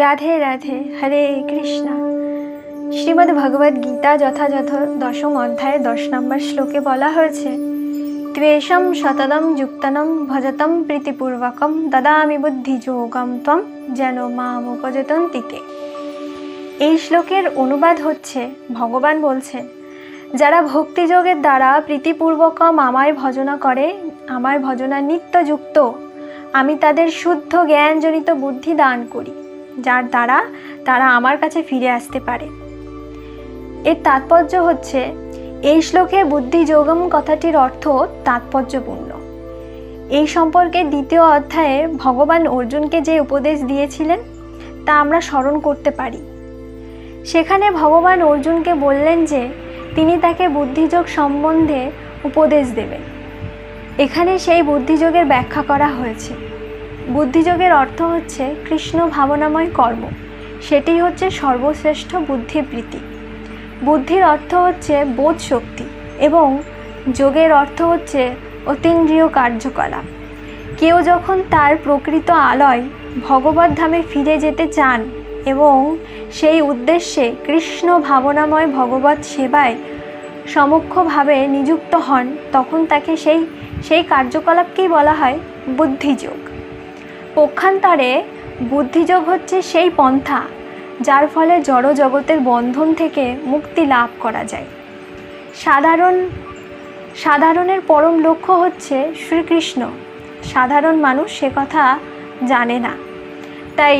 রাধে রাধে, হরে কৃষ্ণা। শ্রীমদ্ ভগবদ্ গীতা যথাযথ 10ম অধ্যায়ে 10 নম্বর শ্লোকে বলা হয়েছে, ত্বেষম শতদম যুক্তনম ভজতম প্রীতিপূর্বকম দদামি বুদ্ধিযোগম ত্বম যেন মাম উপযতন্তিতে। এই শ্লোকের অনুবাদ হচ্ছে, ভগবান বলছেন, যারা ভক্তিযোগের দ্বারা প্রীতিপূর্বকম আমায় ভজনা করে, আমায় ভজনা নিত্যযুক্ত, আমি তাদের শুদ্ধ জ্ঞানজনিত বুদ্ধি দান করি, যার দ্বারা তারা আমার কাছে ফিরে আসতে পারে। এর তাৎপর্য হচ্ছে, এই শ্লোকে বুদ্ধিযোগম কথাটির অর্থ তাৎপর্যপূর্ণ। এই সম্পর্কে 2য় অধ্যায়ে ভগবান অর্জুনকে যে উপদেশ দিয়েছিলেন তা আমরা স্মরণ করতে পারি। সেখানে ভগবান অর্জুনকে বললেন যে তিনি তাকে বুদ্ধিযোগ সম্বন্ধে উপদেশ দেবেন। এখানে সেই বুদ্ধিযোগের ব্যাখ্যা করা হয়েছে। বুদ্ধিযোগের অর্থ হচ্ছে কৃষ্ণ ভাবনাময় কর্ম, সেটি হচ্ছে সর্বশ্রেষ্ঠ বুদ্ধিবৃত্তি। বুদ্ধির অর্থ হচ্ছে বোধ শক্তি এবং যোগের অর্থ হচ্ছে অতীন্দ্রিয় কার্যকলাপ। কেউ যখন তার প্রকৃত আলয় ভগবত ধামে ফিরে যেতে চান এবং সেই উদ্দেশ্যে কৃষ্ণ ভাবনাময় ভগবত সেবায় সমক্ষভাবে নিযুক্ত হন, তখন তাকে সেই কার্যকলাপকেই বলা হয় বুদ্ধিযোগ। পক্ষান্তরে বুদ্ধিযোগ হচ্ছে সেই পন্থা যার ফলে জড় জগতের বন্ধন থেকে মুক্তি লাভ করা যায়। সাধারণের পরম লক্ষ্য হচ্ছে শ্রীকৃষ্ণ। সাধারণ মানুষ সে কথা জানে না, তাই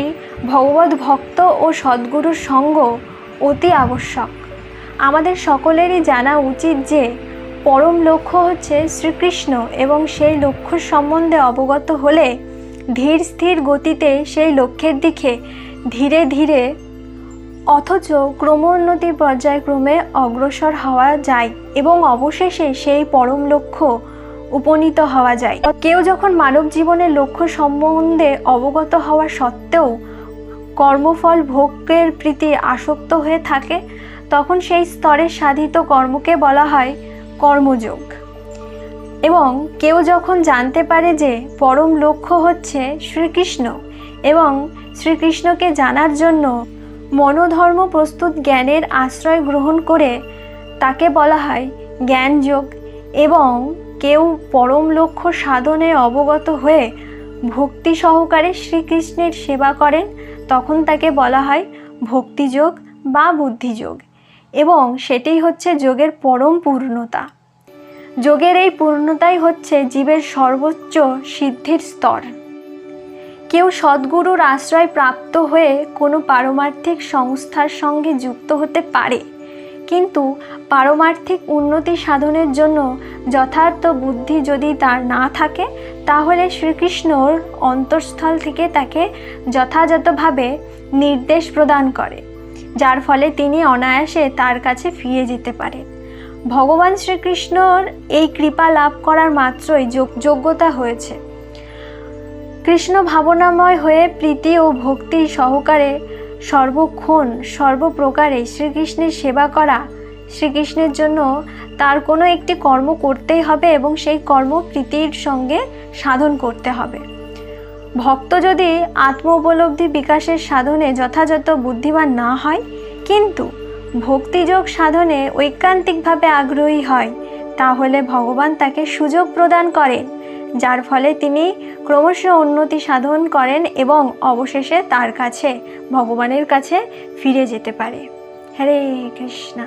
ভগবত ভক্ত ও সদ্গুরুর সঙ্গ অতি আবশ্যক। আমাদের সকলেরই জানা উচিত যে পরম লক্ষ্য হচ্ছে শ্রীকৃষ্ণ এবং সেই লক্ষ্য সম্বন্ধে অবগত হলে ধীর স্থির গতিতে সেই লক্ষ্যের দিকে ধীরে ধীরে অথচ ক্রমোন্নতি পর্যায়ক্রমে অগ্রসর হওয়া যায় এবং অবশেষে সেই পরম লক্ষ্য উপনীত হওয়া যায়। কেউ যখন মানব জীবনের লক্ষ্য সম্বন্ধে অবগত হওয়া সত্ত্বেও কর্মফল ভোগের প্রতি আসক্ত হয়ে থাকে, তখন সেই স্তরে সাধিত কর্মকে বলা হয় কর্মযোগ। এবং কেউ যখন জানতে পারে যে পরম লক্ষ্য হচ্ছে শ্রীকৃষ্ণ এবং শ্রীকৃষ্ণকে জানার জন্য মনোধর্ম প্রস্তুত জ্ঞানের আশ্রয় গ্রহণ করে, তাকে বলা হয় জ্ঞানযোগ। এবং কেউ পরম লক্ষ্য সাধনে অবগত হয়ে ভক্তি সহকারে শ্রীকৃষ্ণের সেবা করেন, তখন তাকে বলা হয় ভক্তিযোগ বা বুদ্ধিযোগ। এবং সেটাই হচ্ছে যোগের পরম পূর্ণতা। যোগের এই পূর্ণতাই হচ্ছে জীবের সর্বোচ্চ সিদ্ধির স্তর। কেউ সদ্গুরুর আশ্রয় প্রাপ্ত হয়ে কোনো পারমার্থিক সংস্থার সঙ্গে যুক্ত হতে পারে, কিন্তু পারমার্থিক উন্নতি সাধনের জন্য যথার্থ বুদ্ধি যদি তার না থাকে, তাহলে শ্রীকৃষ্ণর অন্তঃস্থল থেকে তাকে যথাযথভাবে নির্দেশ প্রদান করে, যার ফলে তিনি অনায়াসে তার কাছে ফিরে যেতে পারেন। ভগবান শ্রীকৃষ্ণর এই কৃপা লাভ করার মাত্রই যোগ্যতা হয়েছে। কৃষ্ণ ভাবনাময় হয়ে প্রীতি ও ভক্তি সহকারে সর্বক্ষণ সর্বপ্রকারে শ্রীকৃষ্ণের সেবা করা। শ্রীকৃষ্ণের জন্য তার কোনো একটি কর্ম করতেই হবে এবং সেই কর্ম প্রীতির সঙ্গে সাধন করতে হবে। ভক্ত যদি আত্ম উপলব্ধি বিকাশের সাধনে যথাযথ বুদ্ধিমান না হয়, কিন্তু ভক্তিযোগ সাধনে ঐকান্তিকভাবে আগ্রহী হয়, তাহলে ভগবান তাকে সুযোগ প্রদান করেন, যার ফলে তিনি ক্রমশ উন্নতি সাধন করেন এবং অবশেষে তার কাছে ভগবানের কাছে ফিরে যেতে পারে। হরে কৃষ্ণা।